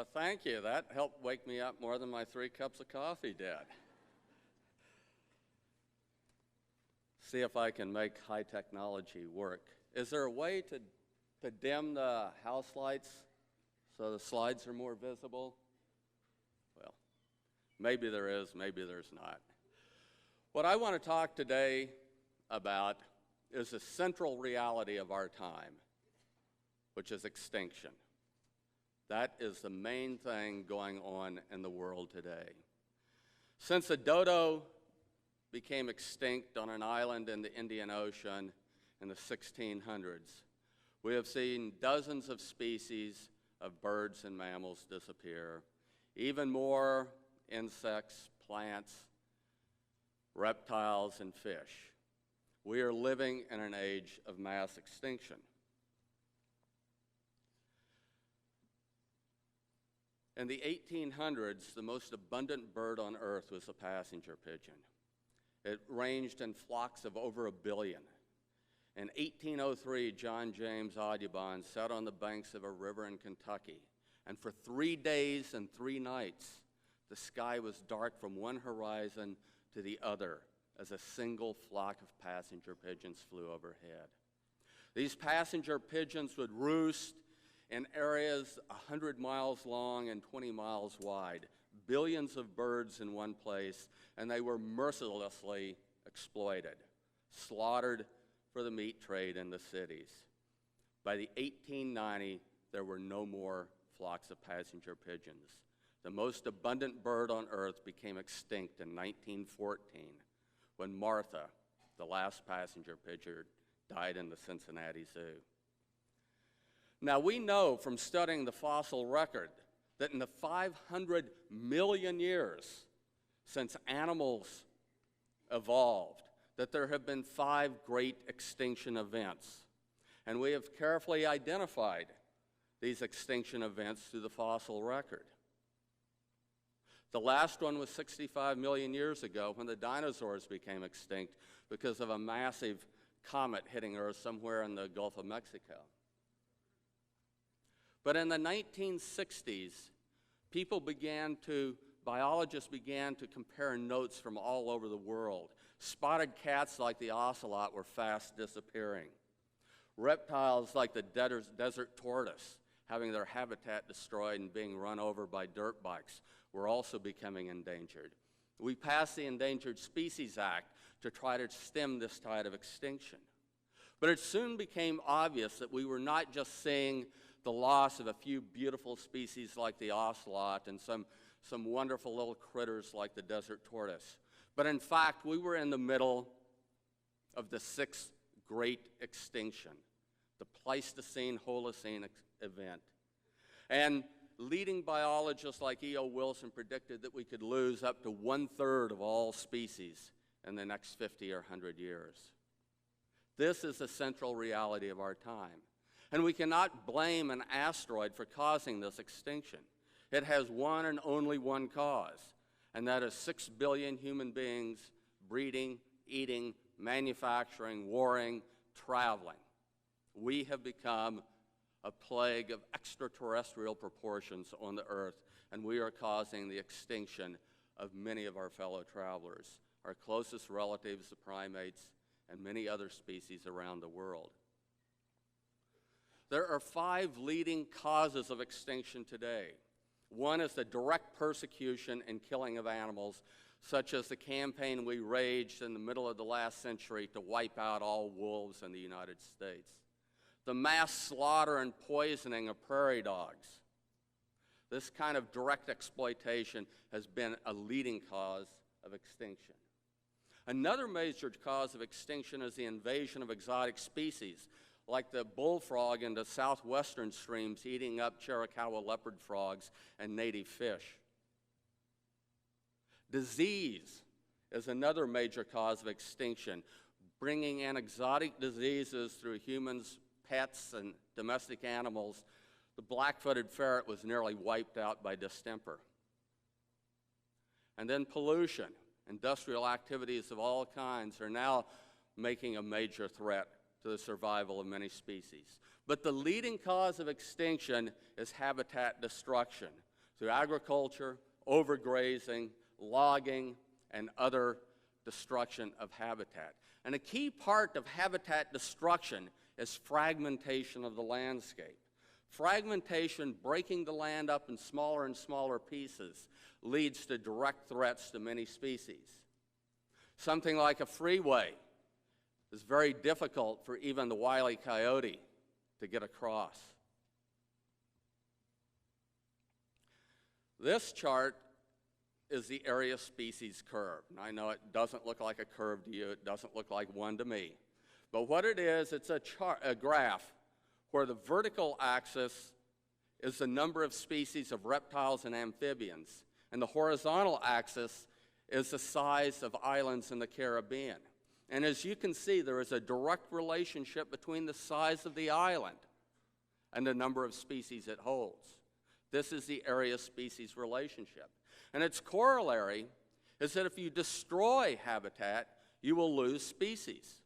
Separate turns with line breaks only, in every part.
Well, thank you. That helped wake me up more than my 3 cups of coffee did. See if I can make high technology work. Is there a way to dim the house lights so the slides are more visible? Well, maybe there is, maybe there's not. What I want to talk today about is the central reality of our time, which is extinction. That is the main thing going on in the world today. Since the dodo became extinct on an island in the Indian Ocean in the 1600s, we have seen dozens of species of birds and mammals disappear, even more insects, plants, reptiles, and fish. We are living in an age of mass extinction. In the 1800s, the most abundant bird on Earth was the passenger pigeon. It ranged in flocks of over 1 billion. In 1803, John James Audubon sat on the banks of a river in Kentucky, and for 3 days and 3 nights, the sky was dark from one horizon to the other as a single flock of passenger pigeons flew overhead. These passenger pigeons would roost in areas 100 miles long and 20 miles wide, billions of birds in one place, and they were mercilessly exploited, slaughtered for the meat trade in the cities. By the 1890s, there were no more flocks of passenger pigeons. The most abundant bird on Earth became extinct in 1914 when Martha, the last passenger pigeon, died in the Cincinnati Zoo. Now, we know from studying the fossil record that in the 500 million years since animals evolved, that there have been 5 great extinction events. And we have carefully identified these extinction events through the fossil record. The last one was 65 million years ago when the dinosaurs became extinct because of a massive comet hitting Earth somewhere in the Gulf of Mexico. But in the 1960s, biologists began to compare notes from all over the world. Spotted cats like the ocelot were fast disappearing. Reptiles like the desert tortoise, having their habitat destroyed and being run over by dirt bikes, were also becoming endangered. We passed the Endangered Species Act to try to stem this tide of extinction. But it soon became obvious that we were not just seeing the loss of a few beautiful species like the ocelot and some wonderful little critters like the desert tortoise. But in fact, we were in the middle of the 6th great extinction, the Pleistocene-Holocene event. And leading biologists like E.O. Wilson predicted that we could lose up to 1/3 of all species in the next 50 or 100 years. This is the central reality of our time. And we cannot blame an asteroid for causing this extinction. It has one and only one cause, and that is 6 billion human beings breeding, eating, manufacturing, warring, traveling. We have become a plague of extraterrestrial proportions on the Earth, and we are causing the extinction of many of our fellow travelers, our closest relatives, the primates, and many other species around the world. There are 5 leading causes of extinction today. One is the direct persecution and killing of animals, such as the campaign we waged in the middle of the last century to wipe out all wolves in the United States. The mass slaughter and poisoning of prairie dogs. This kind of direct exploitation has been a leading cause of extinction. Another major cause of extinction is the invasion of exotic species, like the bullfrog into southwestern streams eating up Chiricahua leopard frogs and native fish. Disease is another major cause of extinction, bringing in exotic diseases through humans, pets, and domestic animals. The black-footed ferret was nearly wiped out by distemper. And then pollution. Industrial activities of all kinds are now making a major threat to the survival of many species. But the leading cause of extinction is habitat destruction. through agriculture, overgrazing, logging, and other destruction of habitat. And a key part of habitat destruction is fragmentation of the landscape. Fragmentation, breaking the land up in smaller and smaller pieces, leads to direct threats to many species. Something like a freeway is very difficult for even the wily coyote to get across. This chart is the area species curve. And I know it doesn't look like a curve to you, it doesn't look like one to me. But what it is, it's a graph where the vertical axis is the number of species of reptiles and amphibians, and the horizontal axis is the size of islands in the Caribbean. And as you can see, there is a direct relationship between the size of the island and the number of species it holds. This is the area-species relationship. And its corollary is that if you destroy habitat, you will lose species.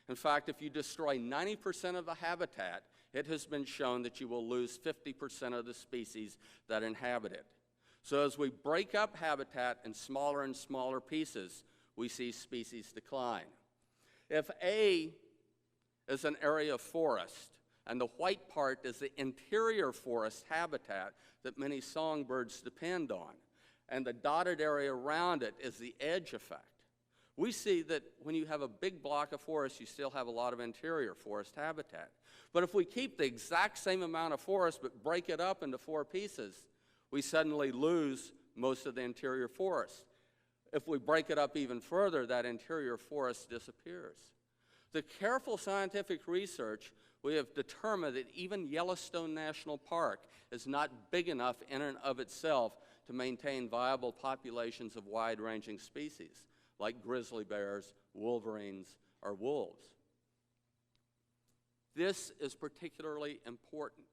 In fact, if you destroy 90% of the habitat, it has been shown that you will lose 50% of the species that inhabit it. So as we break up habitat in smaller and smaller pieces, we see species decline. If A is an area of forest, and the white part is the interior forest habitat that many songbirds depend on, and the dotted area around it is the edge effect, we see that when you have a big block of forest, you still have a lot of interior forest habitat. But if we keep the exact same amount of forest but break it up into 4 pieces, we suddenly lose most of the interior forest. If we break it up even further, that interior forest disappears. The careful scientific research, we have determined that even Yellowstone National Park is not big enough in and of itself to maintain viable populations of wide-ranging species, like grizzly bears, wolverines, or wolves. This is particularly important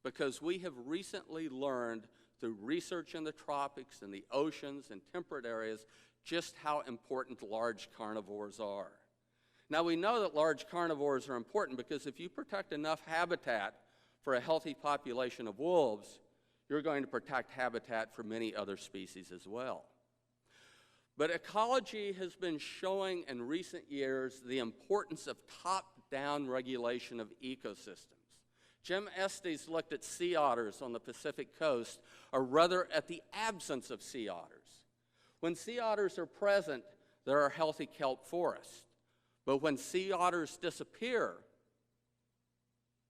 because we have recently learned through research in the tropics and the oceans and temperate areas just how important large carnivores are. Now, we know that large carnivores are important because if you protect enough habitat for a healthy population of wolves, you're going to protect habitat for many other species as well. But ecology has been showing in recent years the importance of top-down regulation of ecosystems. Jim Estes looked at sea otters on the Pacific coast, or rather at the absence of sea otters. When sea otters are present, there are healthy kelp forests. But when sea otters disappear,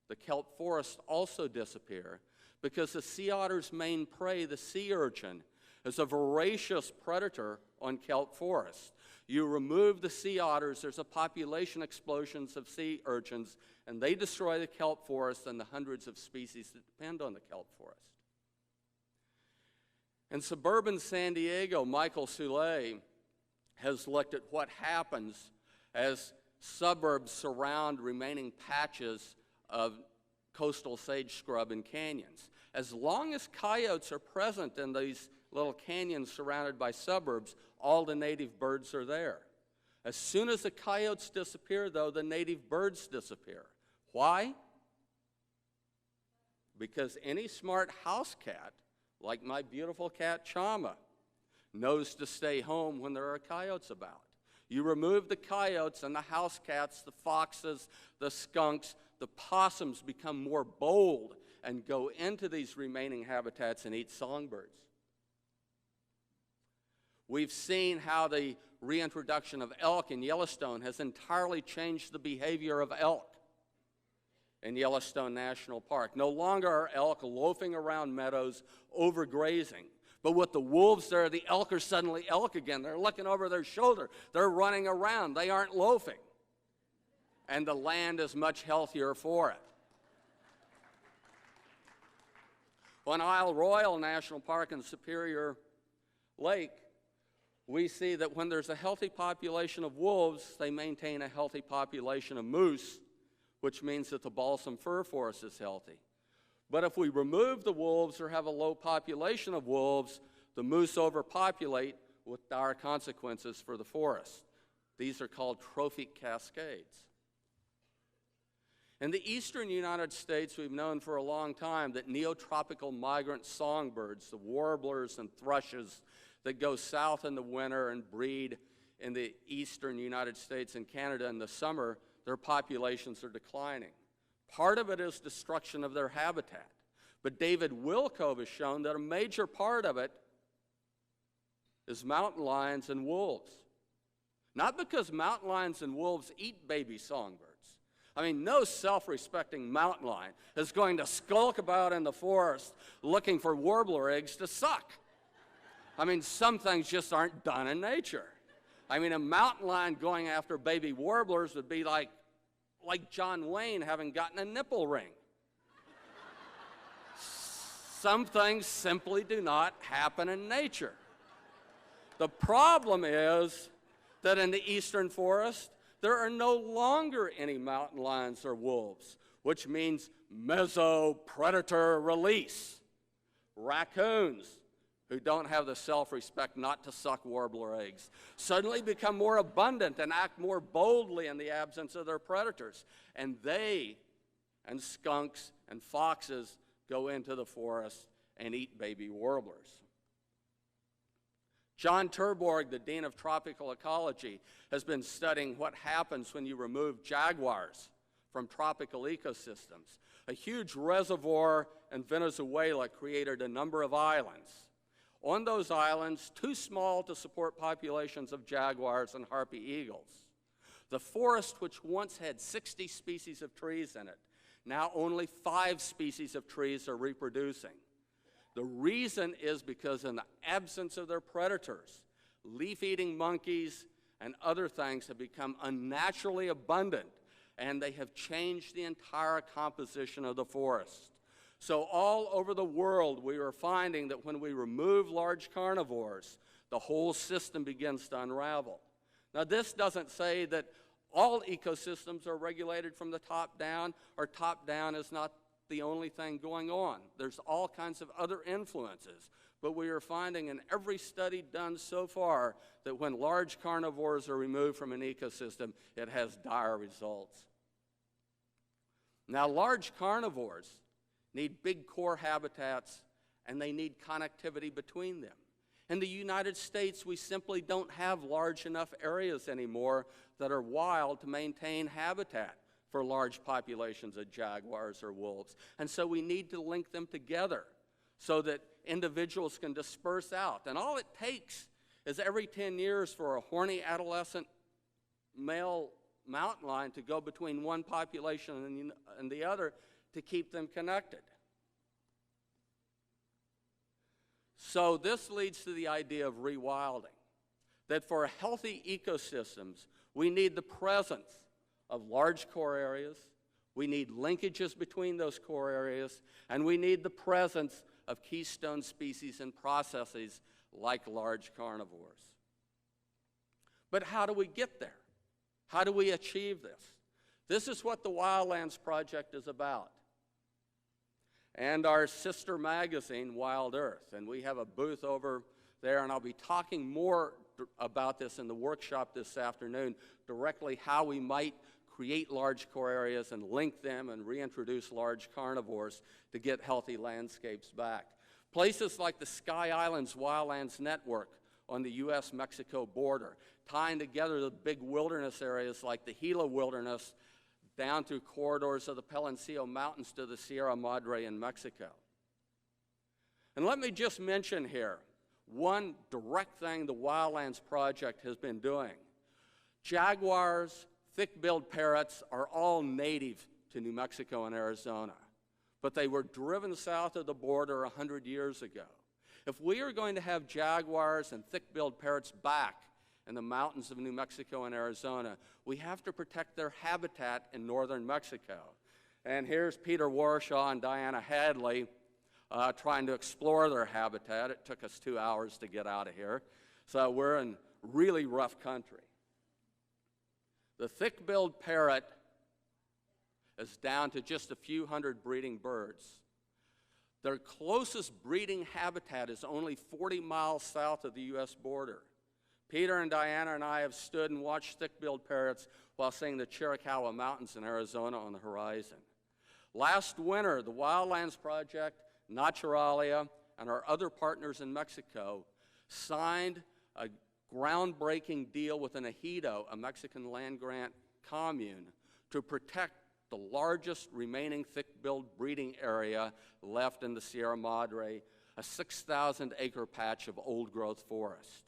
the kelp forests also disappear because the sea otter's main prey, the sea urchin, is a voracious predator on kelp forests. You remove the sea otters, there's a population explosions of sea urchins, and they destroy the kelp forest and the hundreds of species that depend on the kelp forest. In suburban San Diego, Michael Soule has looked at what happens as suburbs surround remaining patches of coastal sage scrub in canyons. As long as coyotes are present in these little canyons surrounded by suburbs, all the native birds are there. As soon as the coyotes disappear, though, the native birds disappear. Why? Because any smart house cat, like my beautiful cat Chama, knows to stay home when there are coyotes about. You remove the coyotes and the house cats, the foxes, the skunks, the possums become more bold and go into these remaining habitats and eat songbirds. We've seen how the reintroduction of elk in Yellowstone has entirely changed the behavior of elk in Yellowstone National Park. No longer are elk loafing around meadows, overgrazing. But with the wolves there, the elk are suddenly elk again. They're looking over their shoulder. They're running around. They aren't loafing. And the land is much healthier for it. On Isle Royale National Park in Superior Lake, we see that when there's a healthy population of wolves, they maintain a healthy population of moose, which means that the balsam fir forest is healthy. But if we remove the wolves or have a low population of wolves, the moose overpopulate with dire consequences for the forest. These are called trophic cascades. In the eastern United States, we've known for a long time that neotropical migrant songbirds, the warblers and thrushes that go south in the winter and breed in the eastern United States and Canada in the summer, their populations are declining. Part of it is destruction of their habitat. But David Wilkove has shown that a major part of it is mountain lions and wolves. Not because mountain lions and wolves eat baby songbirds. I mean, no self-respecting mountain lion is going to skulk about in the forest looking for warbler eggs to suck. I mean, some things just aren't done in nature. I mean, a mountain lion going after baby warblers would be like John Wayne having gotten a nipple ring. Some things simply do not happen in nature. The problem is that in the eastern forest, there are no longer any mountain lions or wolves, which means mesopredator release. Raccoons, who don't have the self-respect not to suck warbler eggs, suddenly become more abundant and act more boldly in the absence of their predators. And they and skunks and foxes go into the forest and eat baby warblers. John Terborg, the Dean of Tropical Ecology, has been studying what happens when you remove jaguars from tropical ecosystems. A huge reservoir in Venezuela created a number of islands. On those islands, too small to support populations of jaguars and harpy eagles. The forest, which once had 60 species of trees in it, now only 5 species of trees are reproducing. The reason is because in the absence of their predators, leaf-eating monkeys and other things have become unnaturally abundant, and they have changed the entire composition of the forest. So all over the world, we are finding that when we remove large carnivores, the whole system begins to unravel. Now, this doesn't say that all ecosystems are regulated from the top down, or top down is not the only thing going on. There's all kinds of other influences. But we are finding in every study done so far that when large carnivores are removed from an ecosystem, it has dire results. Now, large carnivores need big core habitats, and they need connectivity between them. In the United States, we simply don't have large enough areas anymore that are wild to maintain habitat for large populations of jaguars or wolves. And so we need to link them together so that individuals can disperse out. And all it takes is every 10 years for a horny adolescent male mountain lion to go between one population and the other to keep them connected. So this leads to the idea of rewilding, that for healthy ecosystems, we need the presence of large core areas, we need linkages between those core areas, and we need the presence of keystone species and processes like large carnivores. But how do we get there? How do we achieve this? This is what the Wildlands Project is about. And our sister magazine, Wild Earth. And we have a booth over there, and I'll be talking more about this in the workshop this afternoon, directly how we might create large core areas and link them and reintroduce large carnivores to get healthy landscapes back. Places like the Sky Islands Wildlands Network on the U.S.-Mexico border, tying together the big wilderness areas like the Gila Wilderness down through corridors of the Peloncillo Mountains to the Sierra Madre in Mexico. And let me just mention here one direct thing the Wildlands Project has been doing. Jaguars, thick-billed parrots are all native to New Mexico and Arizona, but they were driven south of the border 100 years ago. If we are going to have jaguars and thick-billed parrots back in the mountains of New Mexico and Arizona, we have to protect their habitat in northern Mexico. And here's Peter Warshaw and Diana Hadley trying to explore their habitat. It took us 2 hours to get out of here, so we're in really rough country. The thick-billed parrot is down to just a few hundred breeding birds. Their closest breeding habitat is only 40 miles south of the U.S. border. Peter and Diana and I have stood and watched thick-billed parrots while seeing the Chiricahua Mountains in Arizona on the horizon. Last winter, the Wildlands Project, Naturalia, and our other partners in Mexico signed a groundbreaking deal with an ejido, a Mexican land-grant commune, to protect the largest remaining thick-billed breeding area left in the Sierra Madre, a 6,000-acre patch of old-growth forest.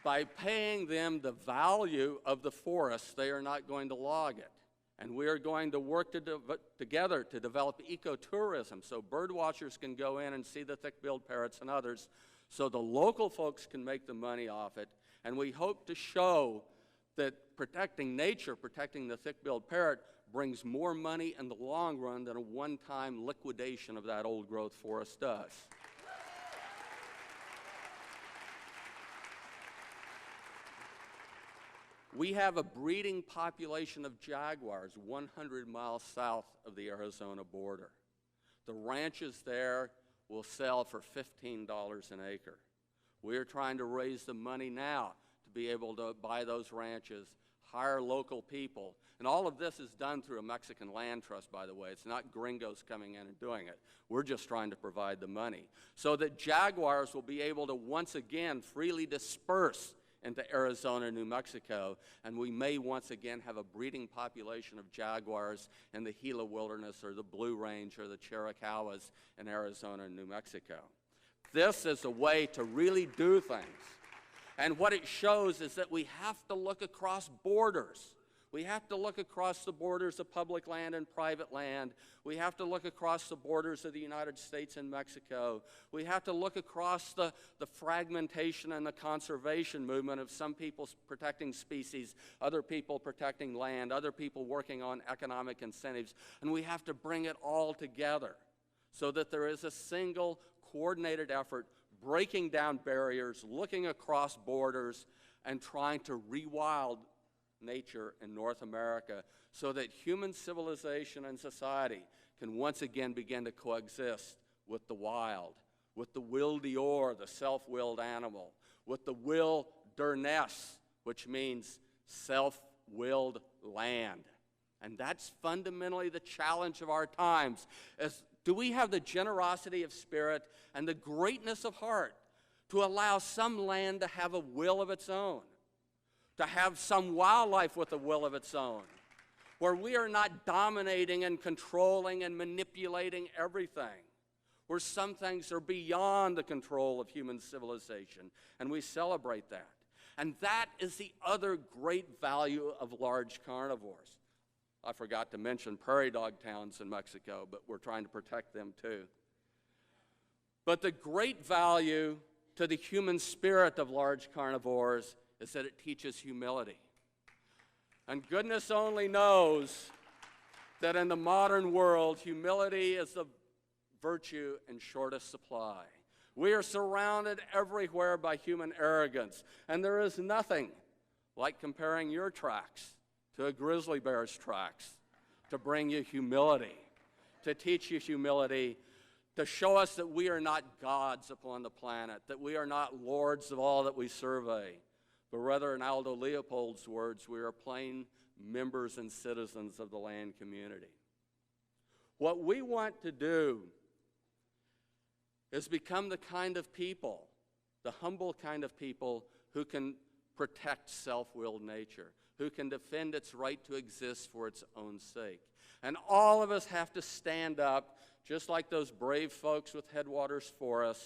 By paying them the value of the forest, they are not going to log it. And we are going to work together to develop ecotourism so bird watchers can go in and see the thick-billed parrots and others, so the local folks can make the money off it. And we hope to show that protecting nature, protecting the thick-billed parrot, brings more money in the long run than a one-time liquidation of that old-growth forest does. We have a breeding population of jaguars 100 miles south of the Arizona border. The ranches there will sell for $15 an acre. We are trying to raise the money now to be able to buy those ranches, hire local people. And all of this is done through a Mexican land trust, by the way. It's not gringos coming in and doing it. We're just trying to provide the money so that jaguars will be able to once again freely disperse into Arizona and New Mexico, and we may once again have a breeding population of jaguars in the Gila Wilderness or the Blue Range or the Chiricahuas in Arizona and New Mexico. This is a way to really do things. And what it shows is that we have to look across borders. We have to look across the borders of public land and private land. We have to look across the borders of the United States and Mexico. We have to look across the fragmentation and the conservation movement of some people protecting species, other people protecting land, other people working on economic incentives. And we have to bring it all together so that there is a single coordinated effort breaking down barriers, looking across borders, and trying to rewild nature in North America so that human civilization and society can once again begin to coexist with the wild, with the wildeor, the self-willed animal, with the wilderness, which means self-willed land. And that's fundamentally the challenge of our times. Do we have the generosity of spirit and the greatness of heart to allow some land to have a will of its own? To have some wildlife with a will of its own, where we are not dominating and controlling and manipulating everything, where some things are beyond the control of human civilization, and we celebrate that. And that is the other great value of large carnivores. I forgot to mention prairie dog towns in Mexico, but we're trying to protect them too. But the great value to the human spirit of large carnivores is that it teaches humility. And goodness only knows that in the modern world, humility is the virtue in shortest supply. We are surrounded everywhere by human arrogance, and there is nothing like comparing your tracks to a grizzly bear's tracks to bring you humility, to teach you humility, to show us that we are not gods upon the planet, that we are not lords of all that we survey, but rather, in Aldo Leopold's words, we are plain members and citizens of the land community. What we want to do is become the kind of people, the humble kind of people who can protect self-willed nature, who can defend its right to exist for its own sake. And all of us have to stand up, just like those brave folks with Headwaters Forest,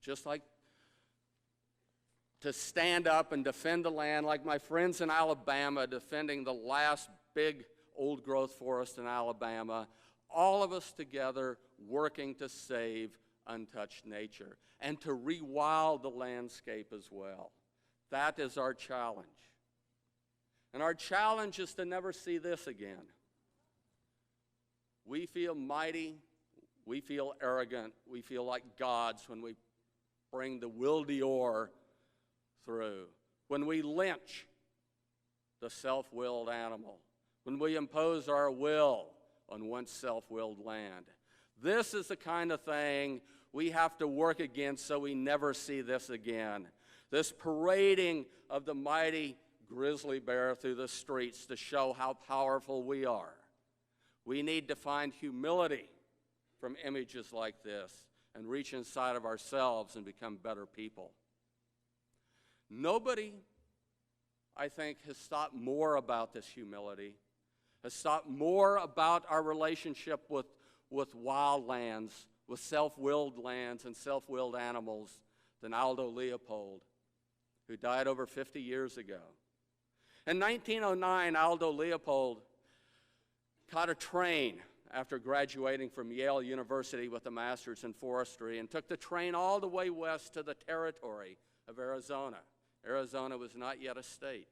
just like to stand up and defend the land, like my friends in Alabama defending the last big old-growth forest in Alabama, all of us together working to save untouched nature and to rewild the landscape as well. That is our challenge. And our challenge is to never see this again. We feel mighty, we feel arrogant, we feel like gods when we bring the wildeor through, when we lynch the self-willed animal, when we impose our will on once self-willed land. This is the kind of thing we have to work against so we never see this again. This parading of the mighty grizzly bear through the streets to show how powerful we are. We need to find humility from images like this and reach inside of ourselves and become better people. Nobody, I think, has thought more about this humility, has thought more about our relationship with wildlands, with self-willed lands and self-willed animals than Aldo Leopold, who died over 50 years ago. In 1909, Aldo Leopold caught a train after graduating from Yale University with a master's in forestry and took the train all the way west to the territory of Arizona. Arizona was not yet a state.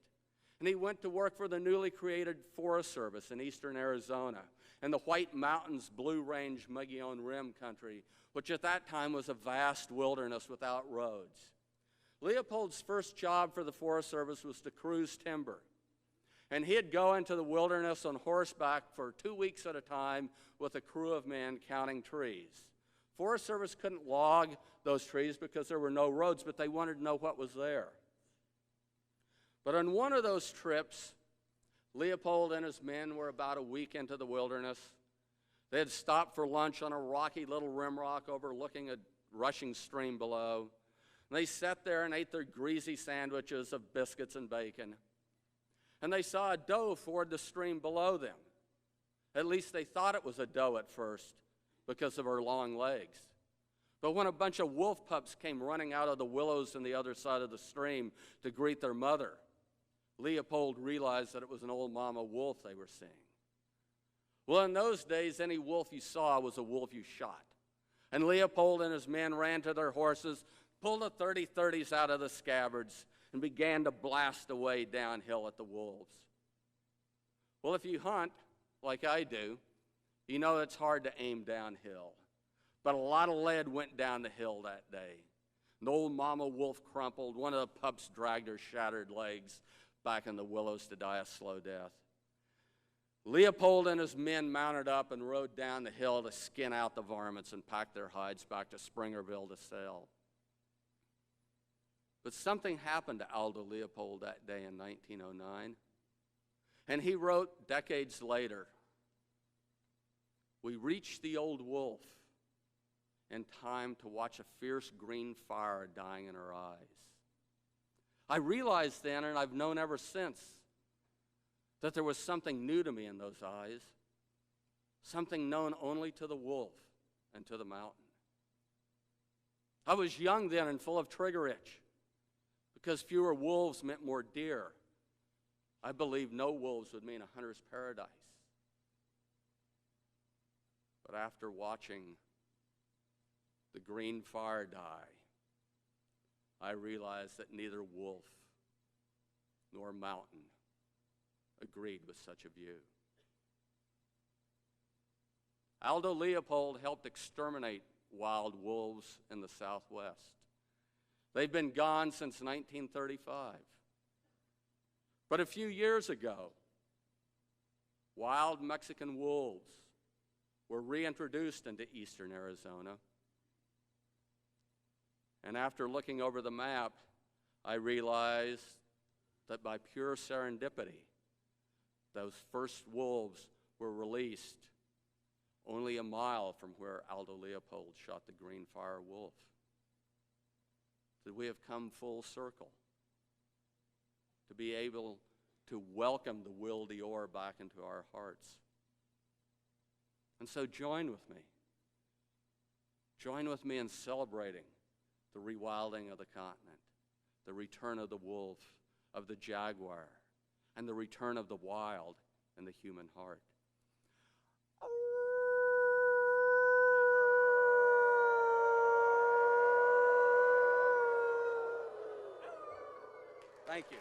And he went to work for the newly created Forest Service in eastern Arizona and the White Mountains Blue Range Mogollon Rim country, which at that time was a vast wilderness without roads. Leopold's first job for the Forest Service was to cruise timber. And he'd go into the wilderness on horseback for 2 weeks at a time with a crew of men counting trees. Forest Service couldn't log those trees because there were no roads, but they wanted to know what was there. But on one of those trips, Leopold and his men were about a week into the wilderness. They had stopped for lunch on a rocky little rimrock overlooking a rushing stream below. And they sat there and ate their greasy sandwiches of biscuits and bacon. And they saw a doe ford the stream below them. At least they thought it was a doe at first because of her long legs. But when a bunch of wolf pups came running out of the willows on the other side of the stream to greet their mother, Leopold realized that it was an old mama wolf they were seeing. Well, in those days, any wolf you saw was a wolf you shot. And Leopold and his men ran to their horses, pulled the 30-30s out of the scabbards, and began to blast away downhill at the wolves. Well, if you hunt, like I do, you know it's hard to aim downhill. But a lot of lead went down the hill that day. An old mama wolf crumpled. One of the pups dragged her shattered legs back in the willows to die a slow death. Leopold and his men mounted up and rode down the hill to skin out the varmints and pack their hides back to Springerville to sell. But something happened to Aldo Leopold that day in 1909. And he wrote decades later, "We reached the old wolf in time to watch a fierce green fire dying in her eyes. I realized then, and I've known ever since, that there was something new to me in those eyes, something known only to the wolf and to the mountain. I was young then and full of trigger itch. Because fewer wolves meant more deer, I believed no wolves would mean a hunter's paradise. But after watching the green fire die, I realized that neither wolf nor mountain agreed with such a view." Aldo Leopold helped exterminate wild wolves in the Southwest. They've been gone since 1935. But a few years ago, wild Mexican wolves were reintroduced into eastern Arizona. And after looking over the map, I realized that by pure serendipity, those first wolves were released only a mile from where Aldo Leopold shot the green fire wolf. That we have come full circle to be able to welcome the Will Dior back into our hearts. And so join with me. Join with me in celebrating the rewilding of the continent, the return of the wolf, of the jaguar, and the return of the wild in the human heart. Thank you.